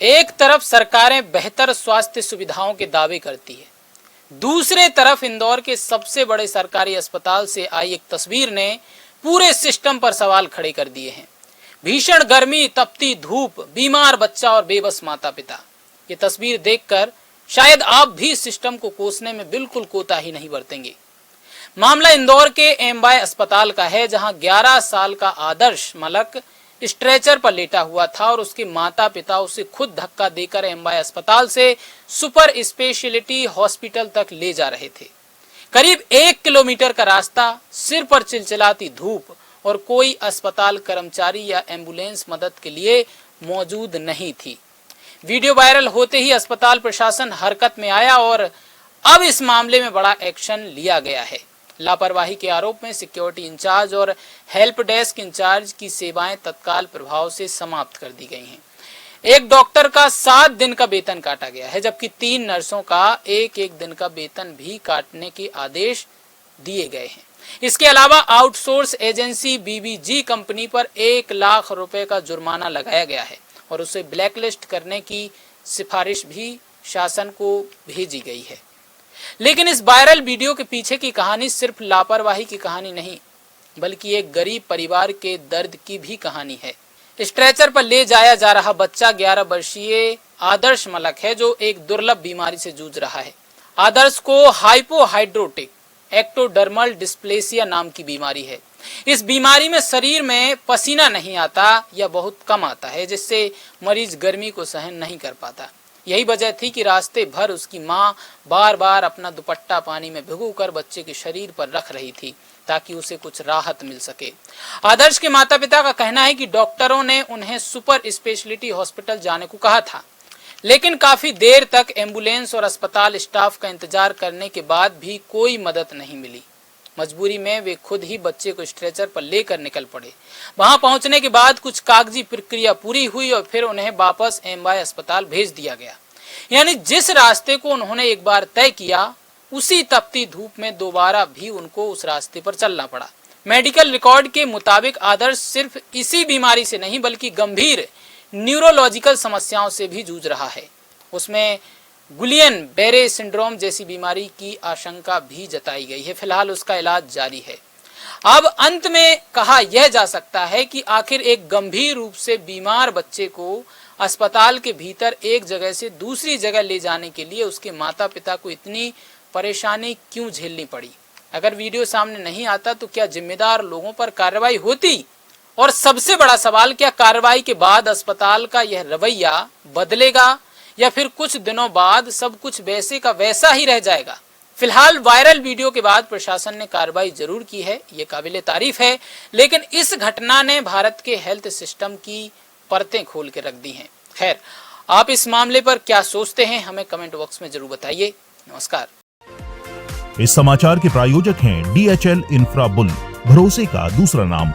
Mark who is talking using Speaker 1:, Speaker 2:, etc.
Speaker 1: एक तरफ सरकारें बेहतर स्वास्थ्य सुविधाओं के दावे करती है, दूसरे तरफ इंदौर के सबसे बड़े सरकारी अस्पताल से आई एक तस्वीर ने पूरे सिस्टम पर सवाल खड़े कर दिए हैं। भीषण गर्मी, तपती धूप, बीमार बच्चा और बेबस माता पिता। ये तस्वीर देखकर शायद आप भी सिस्टम को कोसने में बिल्कुल कोताही नहीं बरतेंगे। मामला इंदौर के एमवाय अस्पताल का है, जहां 11 साल का आदर्श मलक स्ट्रेचर पर लेटा हुआ था और उसके माता पिता उसे खुद धक्का देकर एमवाय अस्पताल से सुपर स्पेशलिटी हॉस्पिटल तक ले जा रहे थे। करीब 1 किलोमीटर का रास्ता, सिर पर चिलचिलाती धूप और कोई अस्पताल कर्मचारी या एम्बुलेंस मदद के लिए मौजूद नहीं थी। वीडियो वायरल होते ही अस्पताल प्रशासन हरकत में आया और अब इस मामले में बड़ा एक्शन लिया गया है। लापरवाही के आरोप में सिक्योरिटी इंचार्ज और हेल्प डेस्क इंचार्ज की सेवाएं तत्काल प्रभाव से समाप्त कर दी गई हैं। एक डॉक्टर का 7 दिन का वेतन काटा गया है, जबकि 3 नर्सों का एक दिन का वेतन भी काटने के आदेश दिए गए हैं। इसके अलावा आउटसोर्स एजेंसी बीबीजी कंपनी पर 1 लाख रुपए का जुर्माना लगाया गया है और उसे ब्लैकलिस्ट करने की सिफारिश भी शासन को भेजी गई है। लेकिन इस वायरल वीडियो के पीछे की कहानी सिर्फ लापरवाही की कहानी नहीं, बल्कि एक गरीब परिवार के दर्द की भी कहानी है। स्ट्रेचर पर ले जाया जा रहा बच्चा 11 वर्षीय आदर्श मलक है, जो एक दुर्लभ बीमारी से जूझ रहा है। आदर्श को हाइपोहाइड्रोटिक एक्टोडर्मल डिस्प्लेसिया नाम की बीमारी है। इस बीमारी में शरीर में पसीना नहीं आता या बहुत कम आता है, जिससे मरीज गर्मी को सहन नहीं कर पाता। यही वजह थी कि रास्ते भर उसकी मां बार बार अपना दुपट्टा पानी में भिगोकर बच्चे के शरीर पर रख रही थी, ताकि उसे कुछ राहत मिल सके। आदर्श के माता पिता का कहना है कि डॉक्टरों ने उन्हें सुपर स्पेशलिटी हॉस्पिटल जाने को कहा था, लेकिन काफी देर तक एम्बुलेंस और अस्पताल स्टाफ का इंतजार करने के बाद भी कोई मदद नहीं मिली। मजबूरी में वे खुद ही बच्चे को स्ट्रेचर पर लेकर निकल पड़े। वहां पहुंचने के बाद कुछ कागजी प्रक्रिया पूरी हुई और फिर उन्हें वापस एमवाय अस्पताल भेज दिया गया। यानी जिस रास्ते को उन्होंने एक बार तय किया, उसी तपती धूप में दोबारा भी उनको उस रास्ते पर चलना पड़ा। मेडिकल रिकॉर्ड के मुताबिक आदर्श सिर्फ इसी बीमारी से नहीं, बल्कि गंभीर न्यूरोलॉजिकल समस्याओं से भी जूझ रहा है। उसमें गुलियन बेरे सिंड्रोम जैसी बीमारी की आशंका भी जताई गई है। फिलहाल उसका इलाज जारी है। अब अंत में कहा यह जा सकता है कि आखिर एक गंभीर रूप से बीमार बच्चे को अस्पताल के भीतर एक जगह से दूसरी जगह ले जाने के लिए उसके माता पिता को इतनी परेशानी क्यों झेलनी पड़ी। अगर वीडियो सामने नहीं आता तो क्या जिम्मेदार लोगों पर कार्रवाई होती? और सबसे बड़ा सवाल, क्या कार्रवाई के बाद अस्पताल का यह रवैया बदलेगा या फिर कुछ दिनों बाद सब कुछ वैसे का वैसा ही रह जाएगा? फिलहाल वायरल वीडियो के बाद प्रशासन ने कार्रवाई जरूर की है, ये काबिले तारीफ है, लेकिन इस घटना ने भारत के हेल्थ सिस्टम की परतें खोल के रख दी हैं। खैर, आप इस मामले पर क्या सोचते हैं, हमें कमेंट बॉक्स में जरूर बताइए। नमस्कार।
Speaker 2: इस समाचार के प्रायोजक हैं DHL इंफ्रा बुल, भरोसे का दूसरा नाम।